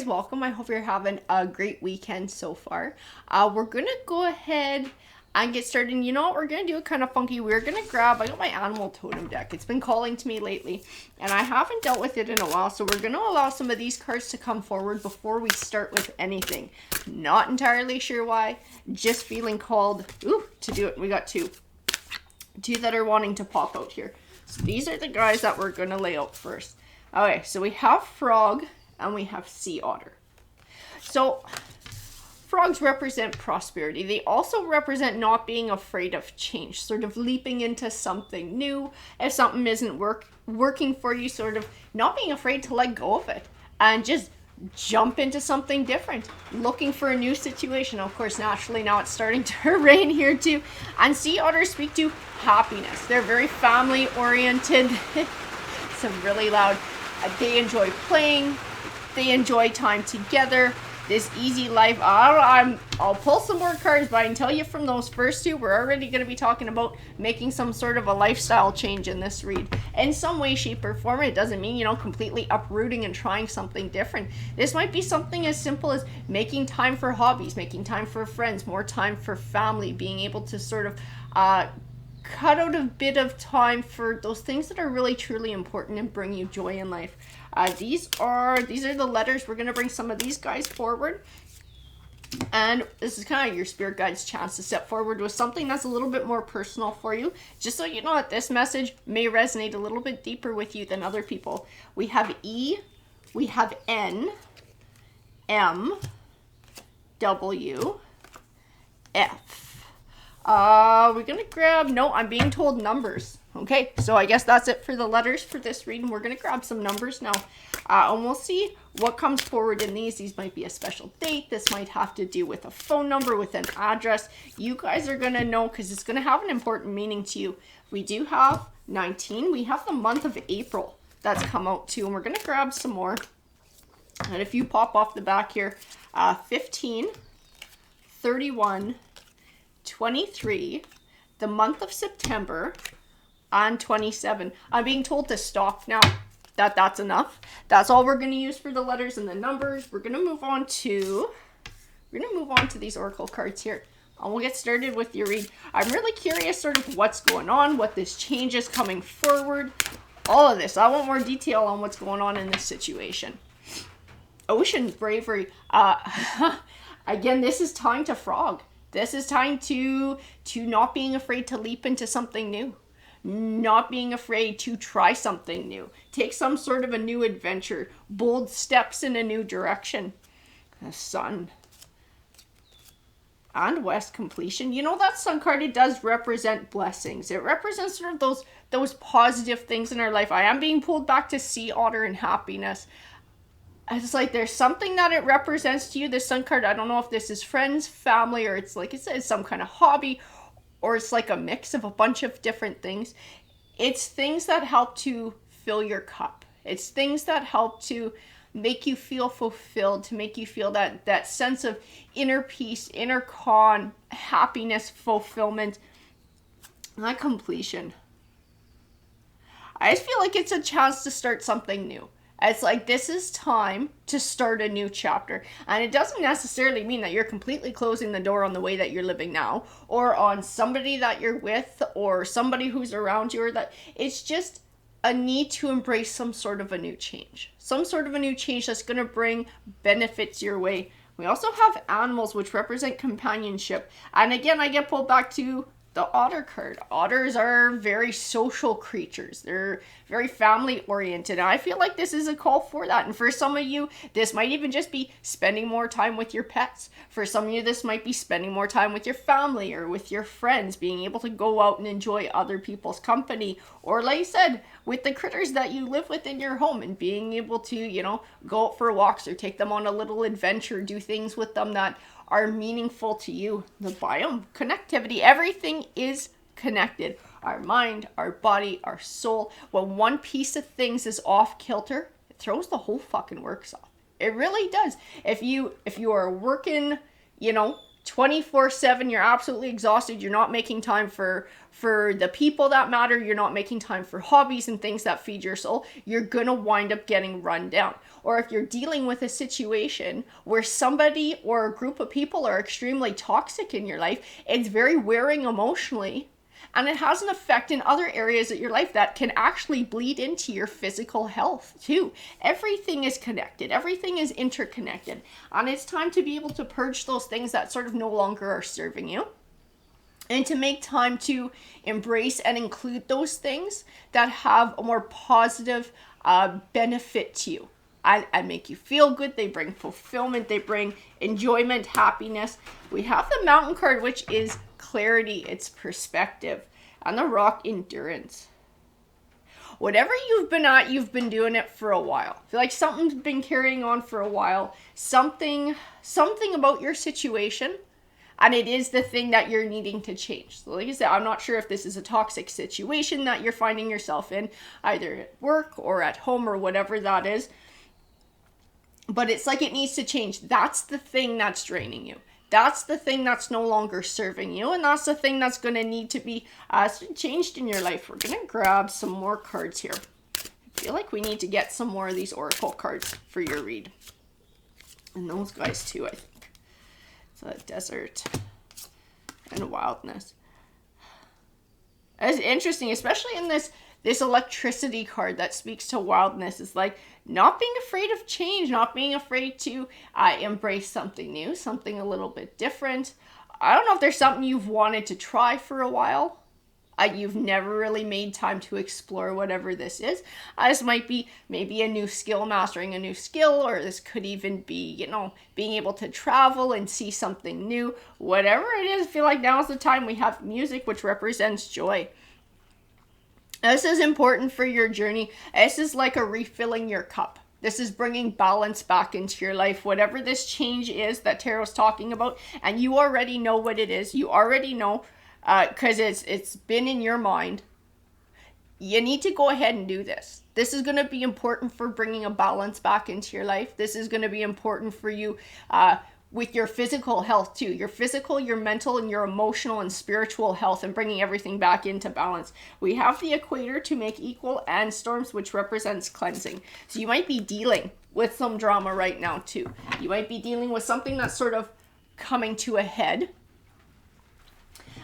guys, welcome. I hope you're having a great weekend so far. We're gonna go ahead and get started. And you know what? We're gonna do it kind of funky. I got my animal totem deck. It's been calling to me lately, and I haven't dealt with it in a while. So we're gonna allow some of these cards to come forward before we start with anything. Not entirely sure why. Just feeling called to do it. We got two that are wanting to pop out here. So these are the guys that we're gonna lay out first. Okay, so we have frog and we have sea otter. So frogs represent prosperity. They also represent not being afraid of change, sort of leaping into something new. If something isn't working for you, sort of not being afraid to let go of it and just jump into something different, looking for a new situation. Of course, naturally now it's starting to rain here too. And sea otters speak to happiness. They're very family oriented. It's really loud. They enjoy playing. They enjoy time together. This easy life. I'll pull some more cards, but I can tell you from those first two, we're already going to be talking about making some sort of a lifestyle change in this read. In some way, shape, or form. It doesn't mean, completely uprooting and trying something different. This might be something as simple as making time for hobbies, making time for friends, more time for family, being able to sort of cut out a bit of time for those things that are really truly important and bring you joy in life. These are the letters. We're going to bring some of these guys forward. And this is kind of your spirit guide's chance to step forward with something that's a little bit more personal for you. Just so you know that this message may resonate a little bit deeper with you than other people. We have E, we have N, M, W, F. We're gonna grab, no, I'm being told numbers. Okay, so I guess that's it for the letters for this reading. We're gonna grab some numbers now, and we'll see what comes forward in these. These might be a special date. This might have to do with a phone number, with an address. You guys are gonna know because it's gonna have an important meaning to you. We do have 19. We have the month of April that's come out too, and we're gonna grab some more. And if you pop off the back here, 15, 31, 23, the month of September, and 27. I'm being told to stop now. That's enough. That's all we're going to use for the letters and the numbers. We're going to move on to these oracle cards here. And we'll get started with your read. I'm really curious sort of what's going on, what this change is coming forward. All of this. I want more detail on what's going on in this situation. Ocean bravery. Again, this is tying to frog. This is tying to not being afraid to leap into something new. Not being afraid to try something new. Take some sort of a new adventure. Bold steps in a new direction. The sun. And west completion. That sun card, it does represent blessings. It represents sort of those positive things in our life. I am being pulled back to sea otter and happiness. It's like there's something that it represents to you, this sun card. I don't know if this is friends, family, or it's like it says some kind of hobby, or it's like a mix of a bunch of different things. It's things that help to fill your cup. It's things that help to make you feel fulfilled, to make you feel that sense of inner peace, inner calm, happiness, fulfillment, not completion. I just feel like it's a chance to start something new. It's like this is time to start a new chapter. And it doesn't necessarily mean that you're completely closing the door on the way that you're living now, or on somebody that you're with, or somebody who's around you, or that it's just a need to embrace some sort of a new change. Some sort of a new change that's going to bring benefits your way. We also have animals, which represent companionship. And again, I get pulled back to the otter card. Otters are very social creatures. They're very family oriented. And I feel like this is a call for that. And for some of you, this might even just be spending more time with your pets. For some of you, this might be spending more time with your family or with your friends, being able to go out and enjoy other people's company. Or like I said, with the critters that you live with in your home and being able to, go out for walks or take them on a little adventure, do things with them that are meaningful to you. The biome, connectivity, everything is connected. Our mind, our body, our soul. When one piece of things is off kilter, it throws the whole fucking works off. It really does. If you are working, 24/7, you're absolutely exhausted, you're not making time for the people that matter, you're not making time for hobbies and things that feed your soul, you're gonna wind up getting run down. Or if you're dealing with a situation where somebody or a group of people are extremely toxic in your life, it's very wearing emotionally, and it has an effect in other areas of your life that can actually bleed into your physical health too. Everything is connected. Everything is interconnected. And it's time to be able to purge those things that sort of no longer are serving you. And to make time to embrace and include those things that have a more positive benefit to you. And make you feel good. They bring fulfillment. They bring enjoyment, happiness. We have the Mountain card, which is clarity, it's perspective, and the Rock, endurance. Whatever you've been at, you've been doing it for a while. I feel like something's been carrying on for a while. Something about your situation, and it is the thing that you're needing to change. So like I said, I'm not sure if this is a toxic situation that you're finding yourself in, either at work or at home or whatever that is. But it's like it needs to change. That's the thing that's draining you. That's the thing that's no longer serving you. And that's the thing that's going to need to be changed in your life. We're going to grab some more cards here. I feel like we need to get some more of these oracle cards for your read. And those guys too, I think. So desert and wildness. It's interesting, especially in this electricity card that speaks to wildness. Is like not being afraid of change, not being afraid to embrace something new, something a little bit different. I don't know if there's something you've wanted to try for a while. You've never really made time to explore whatever this is. This might be maybe a new skill, mastering a new skill, or this could even be, being able to travel and see something new. Whatever it is, I feel like now is the time. We have music, which represents joy. This is important for your journey. This is like a refilling your cup. This is bringing balance back into your life. Whatever this change is that Tarot's talking about, and you already know what it is. You already know, because it's been in your mind. You need to go ahead and do this. This is going to be important for bringing a balance back into your life. This is going to be important for you with your physical health too. Your physical, your mental, and your emotional and spiritual health, and bringing everything back into balance. We have the equator to make equal, and storms, which represents cleansing. So you might be dealing with some drama right now too. You might be dealing with something that's sort of coming to a head.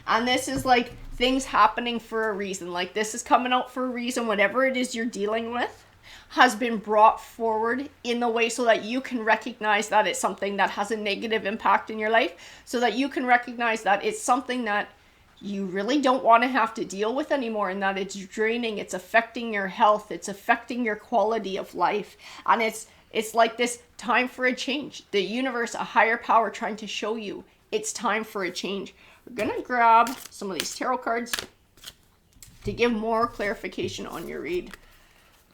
And this is like things happening for a reason. Like this is coming out for a reason. Whatever it is you're dealing with has been brought forward in the way so that you can recognize that it's something that has a negative impact in your life. So that you can recognize that it's something that you really don't want to have to deal with anymore, and that it's draining, it's affecting your health, it's affecting your quality of life. And it's like this time for a change. The universe, a higher power, trying to show you it's time for a change. We're going to grab some of these tarot cards to give more clarification on your read.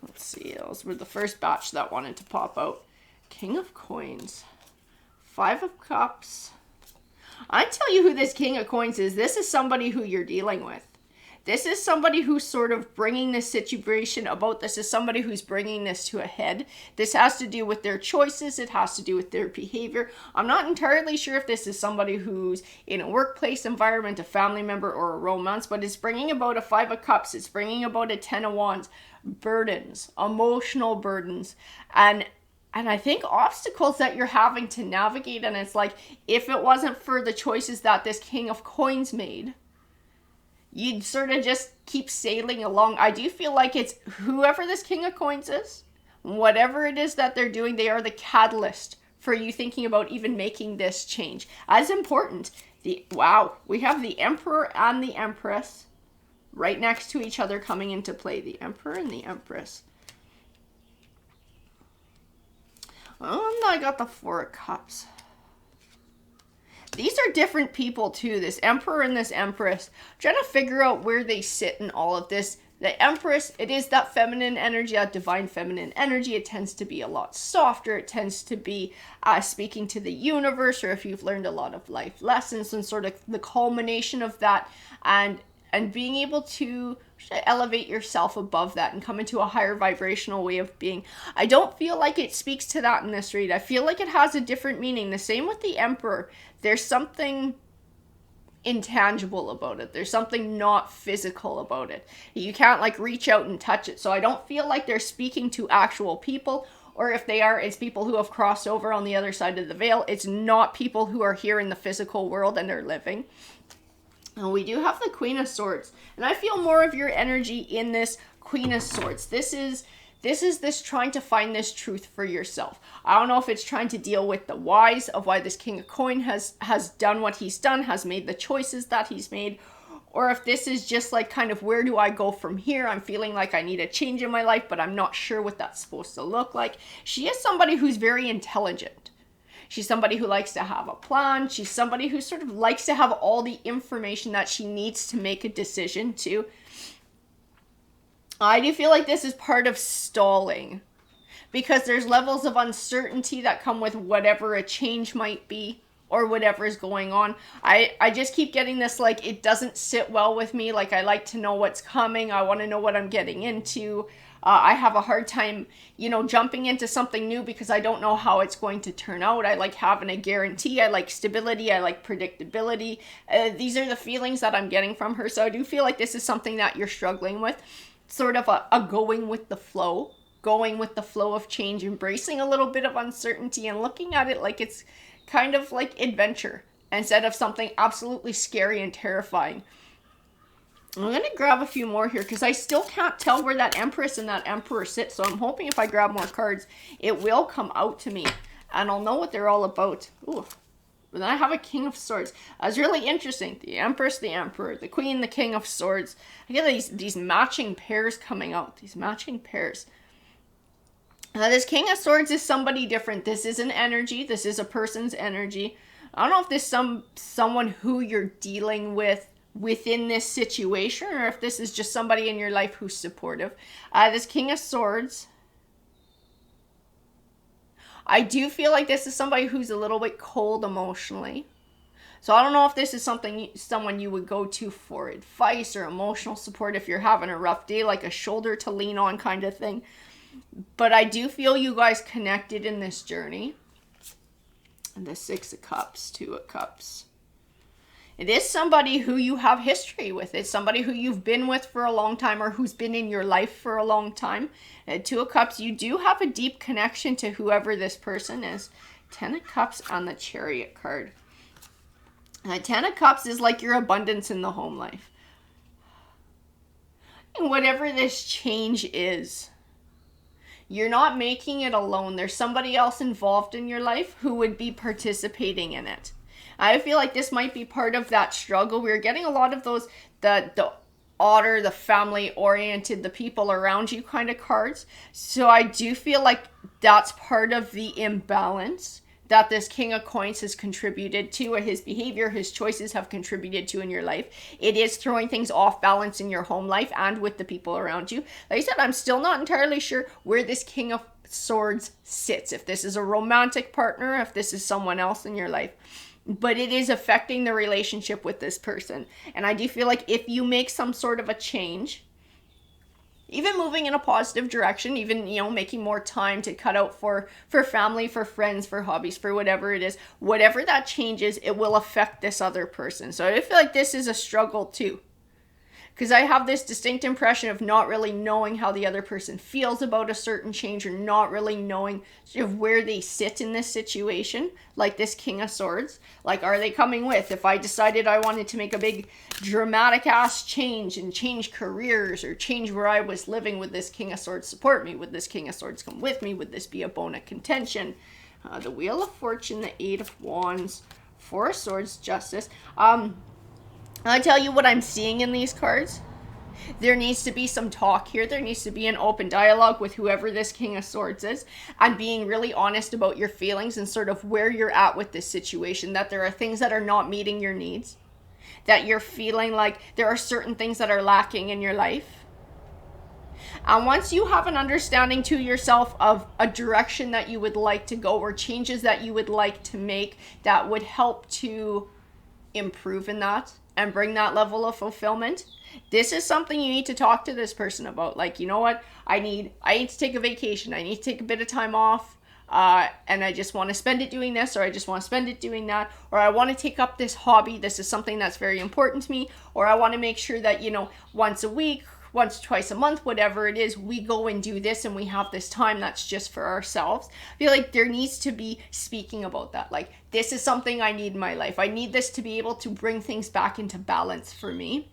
Let's see, those were the first batch that wanted to pop out. King of Coins, Five of Cups. I tell you who this King of Coins is. This is somebody who you're dealing with. This is somebody who's sort of bringing this situation about. This is somebody who's bringing this to a head. This has to do with their choices. It has to do with their behavior. I'm not entirely sure if this is somebody who's in a workplace environment, a family member, or a romance, but it's bringing about a Five of Cups. It's bringing about a Ten of Wands. Burdens, emotional burdens, and I think obstacles that you're having to navigate. And it's like, if it wasn't for the choices that this King of Coins made, you'd sort of just keep sailing along. I do feel like it's whoever this King of Coins is, whatever it is that they're doing, they are the catalyst for you thinking about even making this change. As important. We have the Emperor and the Empress right next to each other coming into play. The Emperor and the Empress. And I got the Four of Cups. These are different people too, this Emperor and this Empress. I'm trying to figure out where they sit in all of this. The Empress, it is that feminine energy, that divine feminine energy. It tends to be a lot softer. It tends to be speaking to the universe, or if you've learned a lot of life lessons and sort of the culmination of that. And and being able to elevate yourself above that and come into a higher vibrational way of being. I don't feel like it speaks to that in this read. I feel like it has a different meaning. The same with the Emperor. There's something intangible about it. There's something not physical about it. You can't like reach out and touch it. So I don't feel like they're speaking to actual people, or if they are, it's people who have crossed over on the other side of the veil. It's not people who are here in the physical world and they're living. And we do have the Queen of Swords, and I feel more of your energy in this Queen of Swords. This is this trying to find this truth for yourself. I don't know if it's trying to deal with the whys of why this King of Coin has done what he's done, has made the choices that he's made, or if this is just like kind of, where do I go from here? I'm feeling like I need a change in my life, but I'm not sure what that's supposed to look like. She is somebody who's very intelligent. She's somebody who likes to have a plan. She's somebody who sort of likes to have all the information that she needs to make a decision to. I do feel like this is part of stalling, because there's levels of uncertainty that come with whatever a change might be or whatever is going on. I just keep getting this, like, it doesn't sit well with me. Like, I like to know what's coming. I want to know what I'm getting into. I have a hard time, jumping into something new because I don't know how it's going to turn out. I like having a guarantee. I like stability. I like predictability. These are the feelings that I'm getting from her. So I do feel like this is something that you're struggling with. Sort of a going with the flow of change, embracing a little bit of uncertainty and looking at it like it's kind of like adventure instead of something absolutely scary and terrifying. I'm going to grab a few more here because I still can't tell where that Empress and that Emperor sit. So I'm hoping if I grab more cards, it will come out to me and I'll know what they're all about. Ooh. But then I have a King of Swords. That's really interesting. The Empress, the Emperor, the Queen, the King of Swords. I get these matching pairs coming out. These matching pairs. Now this King of Swords is somebody different. This is an energy. This is a person's energy. I don't know if this is someone who you're dealing with within this situation, or if this is just somebody in your life who's supportive. This King of Swords, I do feel like this is somebody who's a little bit cold emotionally. So I don't know if this is someone you would go to for advice or emotional support if you're having a rough day, like a shoulder to lean on kind of thing. But I do feel you guys connected in this journey. And the Six of Cups, Two of Cups. It is somebody who you have history with. It's somebody who you've been with for a long time or who's been in your life for a long time. Two of Cups, you do have a deep connection to whoever this person is. Ten of Cups on the Chariot card. Ten of Cups is like your abundance in the home life. And whatever this change is, you're not making it alone. There's somebody else involved in your life who would be participating in it. I feel like this might be part of that struggle. We're getting a lot of those, the otter, the family oriented, the people around you kind of cards. So I do feel like that's part of the imbalance that this King of Coins has contributed to, or his behavior, his choices have contributed to in your life. It is throwing things off balance in your home life and with the people around you. Like I said, I'm still not entirely sure where this King of Swords sits. If this is a romantic partner, if this is someone else in your life. But it is affecting the relationship with this person. And I do feel like if you make some sort of a change, even moving in a positive direction, even, making more time to cut out for family, for friends, for hobbies, for whatever it is, whatever that change is, it will affect this other person. So I feel like this is a struggle too. Because I have this distinct impression of not really knowing how the other person feels about a certain change, or not really knowing sort of where they sit in this situation, like this King of Swords. Like, are they coming with, if I decided I wanted to make a big dramatic ass change and change careers or change where I was living, would this King of Swords support me? Would this King of Swords come with me? Would this be a bone of contention? The Wheel of Fortune, the Eight of Wands, Four of Swords, Justice. I'll tell you what I'm seeing in these cards. There needs to be some talk here. There needs to be an open dialogue with whoever this King of Swords is, and being really honest about your feelings and sort of where you're at with this situation, that there are things that are not meeting your needs, that you're feeling like there are certain things that are lacking in your life. And once you have an understanding to yourself of a direction that you would like to go, or changes that you would like to make that would help to improve in that, and bring that level of fulfillment, this is something you need to talk to this person about. Like, you know what? I need to take a vacation. I need to take a bit of time off. And I just want to spend it doing this, or I just want to spend it doing that, or I want to take up this hobby. This is something that's very important to me, or I want to make sure that, once a week, once, twice a month, whatever it is, we go and do this and we have this time that's just for ourselves. I feel like there needs to be speaking about that. Like, this is something I need in my life. I need this to be able to bring things back into balance for me.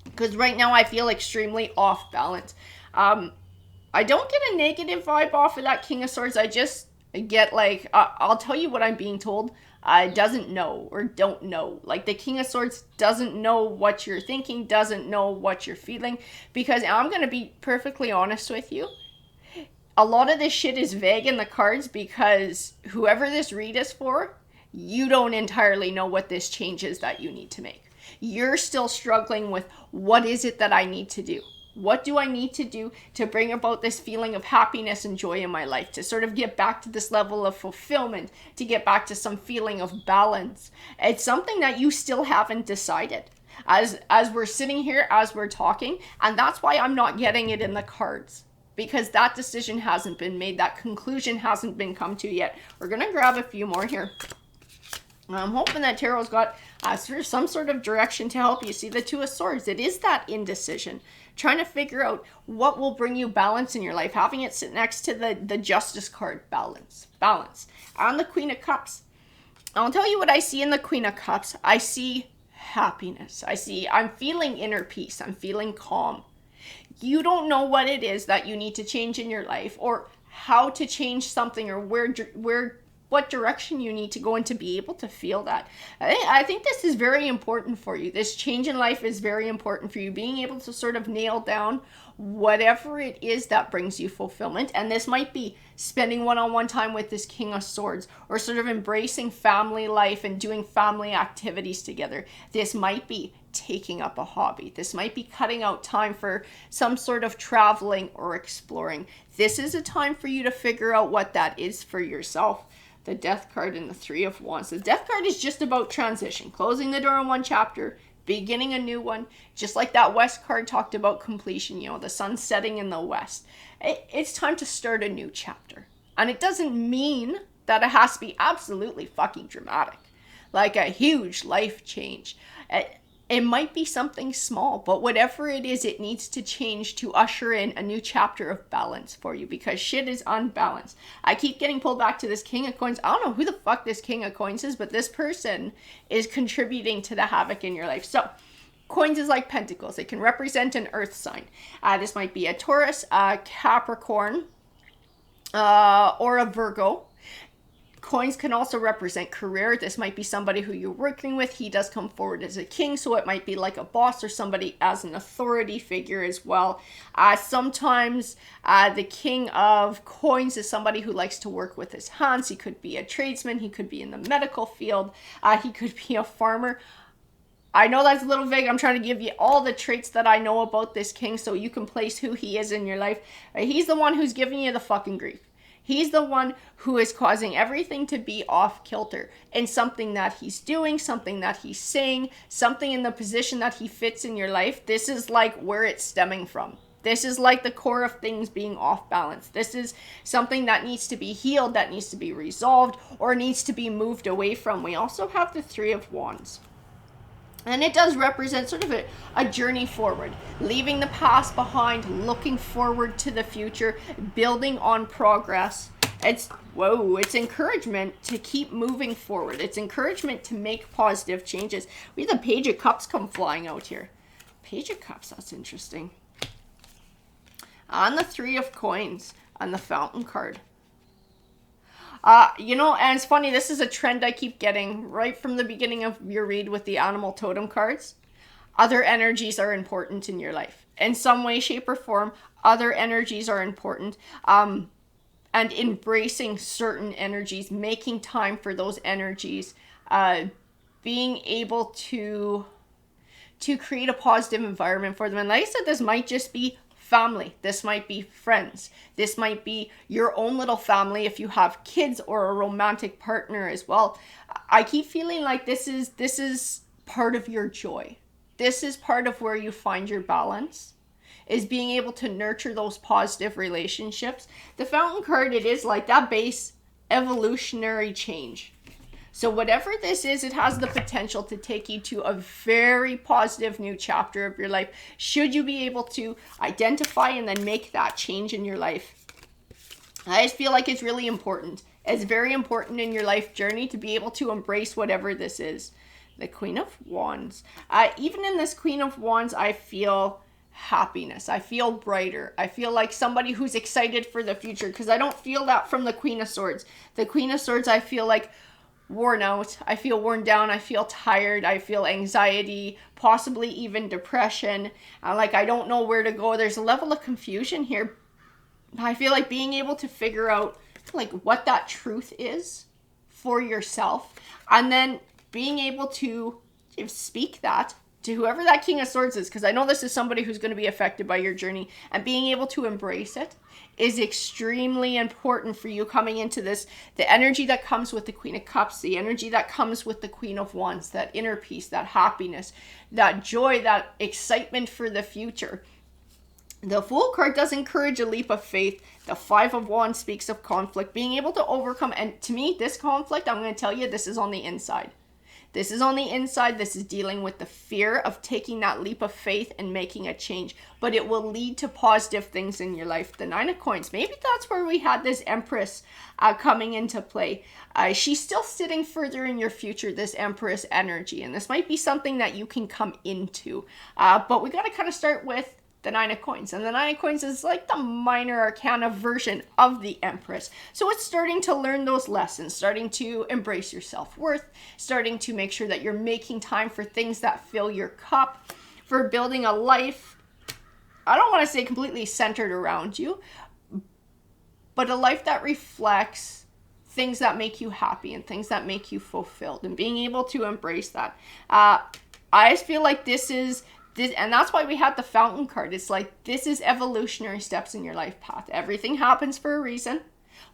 Because right now I feel extremely off balance. I don't get a negative vibe off of that King of Swords. I just get like, I'll tell you what I'm being told. Doesn't know or don't know. Like, the King of Swords doesn't know what you're thinking, doesn't know what you're feeling. Because I'm going to be perfectly honest with you. A lot of this shit is vague in the cards because whoever this read is for, you don't entirely know what this change is that you need to make. You're still struggling with, what is it that I need to do? What do I need to do to bring about this feeling of happiness and joy in my life, to sort of get back to this level of fulfillment, to get back to some feeling of balance? It's something that you still haven't decided as we're sitting here, as we're talking, and that's why I'm not getting it in the cards, because that decision hasn't been made, that conclusion hasn't been come to yet. We're going to grab a few more here. I'm hoping that Tarot's got some sort of direction to help you. See, the Two of Swords, it is that indecision. Trying to figure out what will bring you balance in your life. Having it sit next to the Justice card, balance. And the Queen of Cups. I'll tell you what I see in the Queen of Cups. I see happiness. I'm feeling inner peace. I'm feeling calm. You don't know what it is that you need to change in your life, or how to change something, or what direction you need to go in to be able to feel that. I think this is very important for you. This change in life is very important for you. Being able to sort of nail down whatever it is that brings you fulfillment. And this might be spending one-on-one time with this King of Swords, or sort of embracing family life and doing family activities together. This might be taking up a hobby. This might be cutting out time for some sort of traveling or exploring. This is a time for you to figure out what that is for yourself. The Death card and the Three of Wands. The Death card is just about transition, closing the door on one chapter, beginning a new one. Just like that West card talked about completion, the sun setting in the west. It's time to start a new chapter. And it doesn't mean that it has to be absolutely fucking dramatic, like a huge life change. It might be something small, but whatever it is, it needs to change to usher in a new chapter of balance for you, because shit is unbalanced. I keep getting pulled back to this King of Coins. I don't know who the fuck this King of Coins is, but this person is contributing to the havoc in your life. So, Coins is like pentacles. It can represent an earth sign. This might be a Taurus, a Capricorn, or a Virgo. Coins can also represent career. This might be somebody who you're working with. He does come forward as a king, so it might be like a boss or somebody as an authority figure as well. Sometimes the King of Coins is somebody who likes to work with his hands. He could be a tradesman. He could be in the medical field. He could be a farmer. I know that's a little vague. I'm trying to give you all the traits that I know about this king so you can place who he is in your life. He's the one who's giving you the fucking grief. He's the one who is causing everything to be off kilter in something that he's doing, something that he's saying, something in the position that he fits in your life. This is like where it's stemming from. This is like the core of things being off balance. This is something that needs to be healed, that needs to be resolved, or needs to be moved away from. We also have the Three of Wands. And it does represent sort of a journey forward, leaving the past behind, looking forward to the future, building on progress. It's encouragement to keep moving forward. It's encouragement to make positive changes. We have the Page of Cups come flying out here. Page of Cups, that's interesting. On the Three of Coins, on the Fountain card. And it's funny, this is a trend I keep getting right from the beginning of your read with the animal totem cards. Other energies are important in your life. In some way, shape, or form, other energies are important. And embracing certain energies, making time for those energies, being able to create a positive environment for them. And like I said, this might just be family. This might be friends. This might be your own little family if you have kids or a romantic partner as well. I keep feeling like this is part of your joy. This is part of where you find your balance, is being able to nurture those positive relationships. The Fountain card, it is like that base evolutionary change. So whatever this is, it has the potential to take you to a very positive new chapter of your life, should you be able to identify and then make that change in your life. I just feel like it's really important. It's very important in your life journey to be able to embrace whatever this is. The Queen of Wands. Even in this Queen of Wands, I feel happiness. I feel brighter. I feel like somebody who's excited for the future, because I don't feel that from the Queen of Swords. The Queen of Swords, I feel like worn out. I feel worn down. I feel tired. I feel anxiety, possibly even depression. Like I don't know where to go. There's a level of confusion here. I feel like being able to figure out like what that truth is for yourself, and then being able to speak that to whoever that King of Swords is, because I know this is somebody who's going to be affected by your journey, and being able to embrace it is extremely important for you coming into this. The energy that comes with the Queen of Cups, the energy that comes with the Queen of Wands, that inner peace, that happiness, that joy, that excitement for the future. The Fool card does encourage a leap of faith. The Five of Wands speaks of conflict, being able to overcome. And to me, this conflict, I'm going to tell you, this is on the inside. This is on the inside. This is dealing with the fear of taking that leap of faith and making a change. But it will lead to positive things in your life. The Nine of Coins, maybe that's where we had this Empress coming into play. She's still sitting further in your future, this Empress energy. And this might be something that you can come into. But we got to kind of start with the Nine of Coins. And the Nine of Coins is like the minor arcana version of the Empress. So it's starting to learn those lessons, starting to embrace your self-worth, starting to make sure that you're making time for things that fill your cup, for building a life, I don't want to say completely centered around you, but a life that reflects things that make you happy and things that make you fulfilled, and being able to embrace that. I just feel like this is this, and that's why we had the Fountain card. It's like, this is evolutionary steps in your life path. Everything happens for a reason.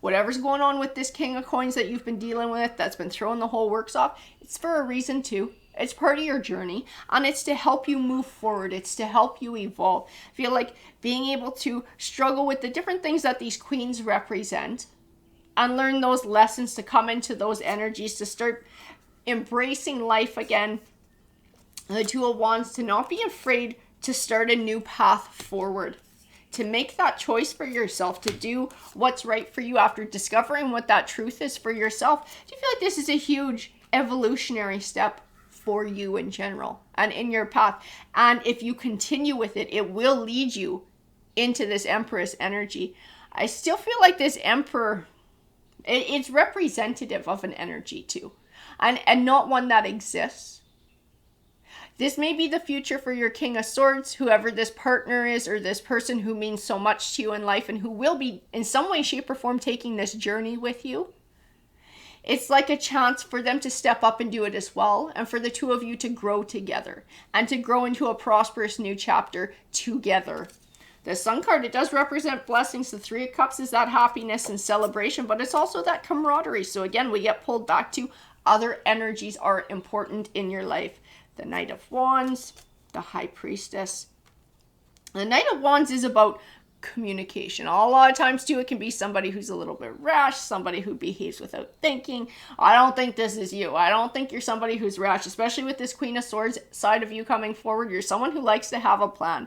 Whatever's going on with this King of Coins that you've been dealing with, that's been throwing the whole works off, it's for a reason too. It's part of your journey, and it's to help you move forward. It's to help you evolve. I feel like being able to struggle with the different things that these queens represent and learn those lessons, to come into those energies, to start embracing life again. The Two of Wands, to not be afraid to start a new path forward, to make that choice for yourself, to do what's right for you after discovering what that truth is for yourself. Do you feel like this is a huge evolutionary step for you in general and in your path? And if you continue with it, it will lead you into this Empress energy. I still feel like this Emperor, it's representative of an energy too, and not one that exists. This may be the future for your King of Swords, whoever this partner is, or this person who means so much to you in life and who will be in some way, shape, or form taking this journey with you. It's like a chance for them to step up and do it as well, and for the two of you to grow together and to grow into a prosperous new chapter together. The Sun card, it does represent blessings. The Three of Cups is that happiness and celebration, but it's also that camaraderie. So again, we get pulled back to other energies are important in your life. The Knight of Wands, the High Priestess. The Knight of Wands is about communication. A lot of times too, it can be somebody who's a little bit rash, somebody who behaves without thinking. I don't think this is you. I don't think you're somebody who's rash, especially with this Queen of Swords side of you coming forward. You're someone who likes to have a plan,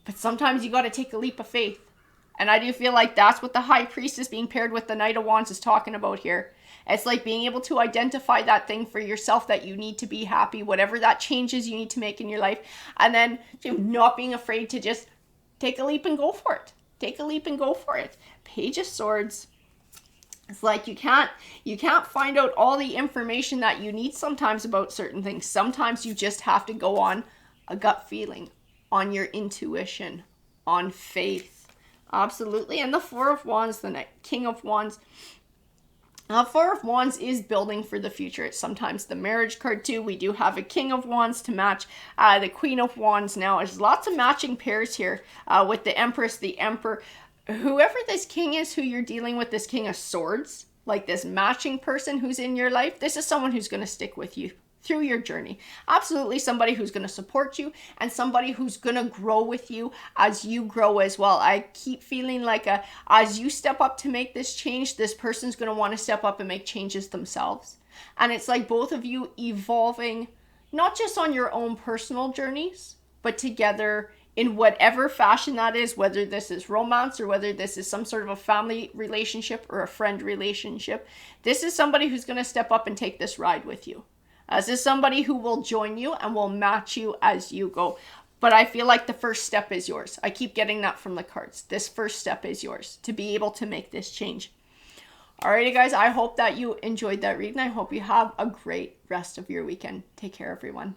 but sometimes you got to take a leap of faith. And I do feel like that's what the High Priestess being paired with the Knight of Wands is talking about here. It's like being able to identify that thing for yourself that you need to be happy, whatever that change is you need to make in your life, and then not being afraid to just take a leap and go for it. Take a leap and go for it. Page of Swords. It's like you can't find out all the information that you need sometimes about certain things. Sometimes you just have to go on a gut feeling, on your intuition, on faith. Absolutely. And the Four of Wands, the King of Wands. Four of Wands is building for the future. It's sometimes the marriage card too. We do have a King of Wands to match the Queen of Wands now. There's lots of matching pairs here with the Empress, the Emperor. Whoever this king is who you're dealing with, this King of Swords, like this matching person who's in your life, this is someone who's going to stick with you through your journey. Absolutely somebody who's going to support you and somebody who's going to grow with you as you grow as well. I keep feeling like as you step up to make this change, this person's going to want to step up and make changes themselves. And it's like both of you evolving, not just on your own personal journeys, but together in whatever fashion that is, whether this is romance or whether this is some sort of a family relationship or a friend relationship. This is somebody who's going to step up and take this ride with you. This is somebody who will join you and will match you as you go. But I feel like the first step is yours. I keep getting that from the cards. This first step is yours to be able to make this change. Alrighty, guys, I hope that you enjoyed that reading. I hope you have a great rest of your weekend. Take care, everyone.